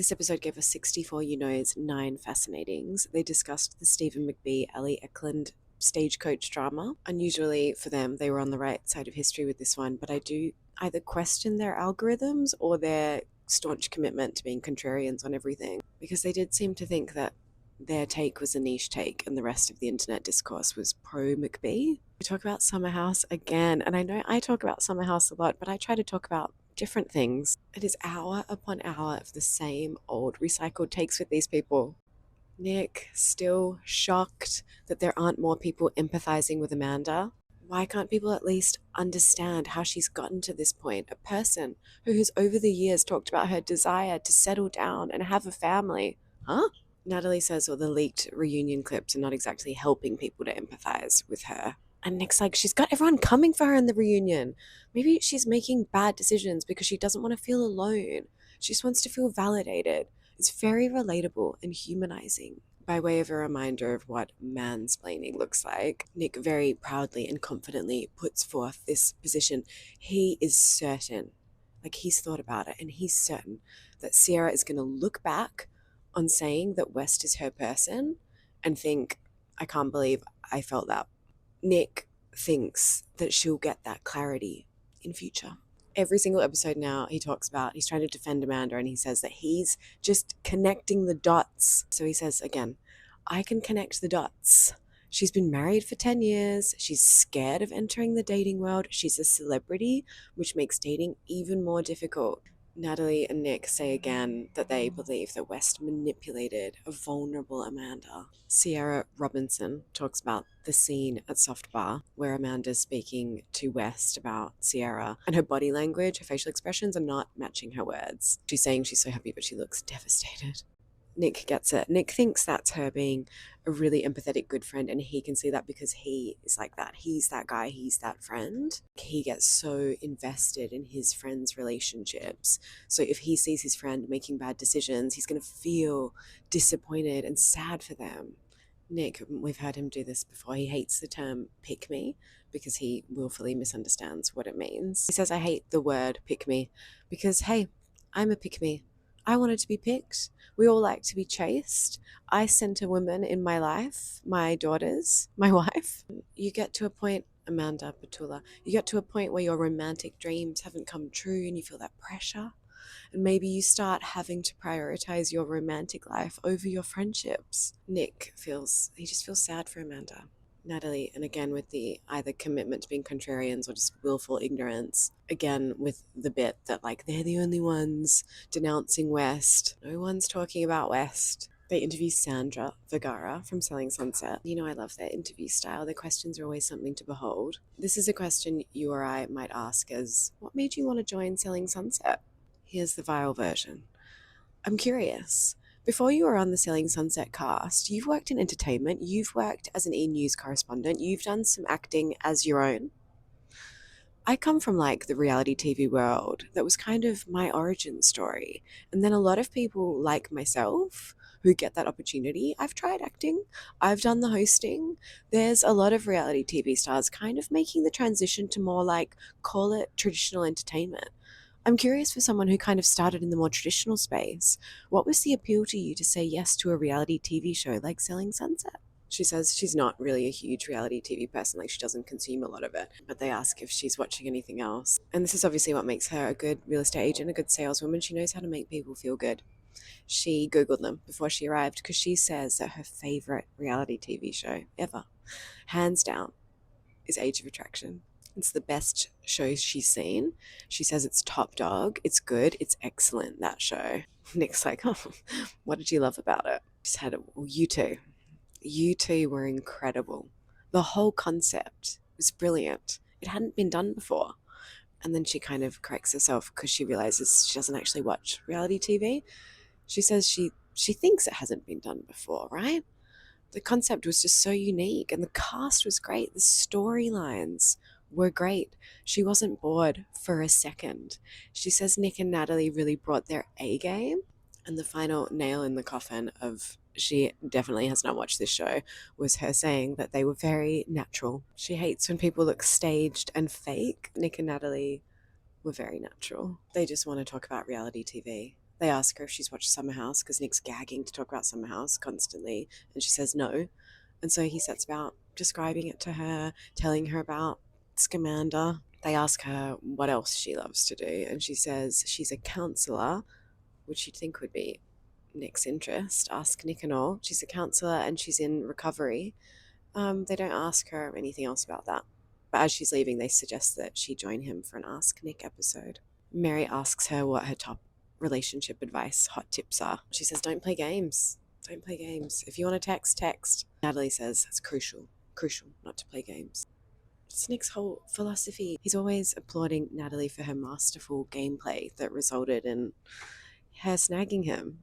This episode gave us 64 You Know's 9 Fascinatings. They discussed the Stephen McBee, Ellie Eklund stagecoach drama. Unusually for them, they were on the right side of history with this one, but I do either question their algorithms or their staunch commitment to being contrarians on everything, because they did seem to think that their take was a niche take and the rest of the internet discourse was pro McBee. We talk about Summer House again, and I know I talk about Summer House a lot, but I try to talk about different things. It is hour upon hour of the same old recycled takes with these people. Nick, still shocked that there aren't more people empathizing with Amanda. Why can't people at least understand how she's gotten to this point? A person who has over the years talked about her desire to settle down and have a family. Huh? Natalie says, well, the leaked reunion clips are not exactly helping people to empathize with her. And Nick's like, she's got everyone coming for her in the reunion. Maybe she's making bad decisions because she doesn't want to feel alone. She just wants to feel validated. It's very relatable and humanizing. By way of a reminder of what mansplaining looks like, Nick very proudly and confidently puts forth this position. He is certain, like he's thought about it, and he's certain that Sierra is going to look back on saying that West is her person and think, I can't believe I felt that. Nick thinks that she'll get that clarity in future. Every single episode now he's trying to defend Amanda, and he says that he's just connecting the dots. So he says again, I can connect the dots. She's been married for 10 years. She's scared of entering the dating world. She's a celebrity, which makes dating even more difficult. Natalie and Nick say again that they believe that West manipulated a vulnerable Amanda. Sierra Robinson talks about the scene at Soft Bar where Amanda's speaking to West about Sierra, and her body language, her facial expressions are not matching her words. She's saying she's so happy, but she looks devastated. Nick gets it. Nick thinks that's her being a really empathetic good friend, and he can see that because he is like that. He's that guy, he's that friend. He gets so invested in his friends' relationships. So if he sees his friend making bad decisions, he's going to feel disappointed and sad for them. Nick, we've heard him do this before. He hates the term pick me because he willfully misunderstands what it means. He says, I hate the word pick me because, hey, I'm a pick me. I wanted to be picked. We all like to be chased. I sent a woman in my life, my daughters, my wife. You get to a point, Amanda Petula, you get to a point where your romantic dreams haven't come true and you feel that pressure. And maybe you start having to prioritize your romantic life over your friendships. Nick he just feels sad for Amanda. Natalie, and again with the either commitment to being contrarians or just willful ignorance, again with the bit that like they're the only ones denouncing West. No one's talking about West. They interview Sandra Vergara from Selling Sunset. You know, I love their interview style. Their questions are always something to behold. This is a question you or I might ask as, what made you want to join Selling Sunset? Here's the Viall version. I'm curious. Before you were on the Selling Sunset cast, you've worked in entertainment, you've worked as an e-news correspondent, you've done some acting as your own. I come from like the reality TV world. That was kind of my origin story. And then a lot of people like myself who get that opportunity, I've tried acting, I've done the hosting. There's a lot of reality TV stars kind of making the transition to more like, call it traditional entertainment. I'm curious for someone who kind of started in the more traditional space. What was the appeal to you to say yes to a reality TV show like Selling Sunset? She says she's not really a huge reality TV person, like she doesn't consume a lot of it, but they ask if she's watching anything else. And this is obviously what makes her a good real estate agent, a good saleswoman. She knows how to make people feel good. She Googled them before she arrived because she says that her favorite reality TV show ever, hands down, is Age of Attraction. It's the best show she's seen. She says it's top dog. It's good. It's excellent, that show. Nick's like, oh, what did you love about it? Just had it. Well, you two. You two were incredible. The whole concept was brilliant. It hadn't been done before. And then she kind of corrects herself because she realizes she doesn't actually watch reality TV. She says she thinks it hasn't been done before, right? The concept was just so unique and the cast was great. The storylines were great. She wasn't bored for a second. She says Nick and Natalie really brought their A game. And the final nail in the coffin of she definitely has not watched this show was her saying that they were very natural. She hates when people look staged and fake. Nick and Natalie were very natural. They just want to talk about reality TV. They ask her if she's watched Summer House because Nick's gagging to talk about Summer House constantly, and she says no. And so he sets about describing it to her, telling her about Scamander. They ask her what else she loves to do, and she says she's a counsellor, which you'd think would be Nick's interest. Ask Nick and all. She's a counsellor and she's in recovery. They don't ask her anything else about that. But as she's leaving, they suggest that she join him for an Ask Nick episode. Mary asks her what her top relationship advice hot tips are. She says, don't play games. Don't play games. If you want to text, text. Natalie says it's crucial not to play games. It's Nick's whole philosophy. He's always applauding Natalie for her masterful gameplay that resulted in her snagging him.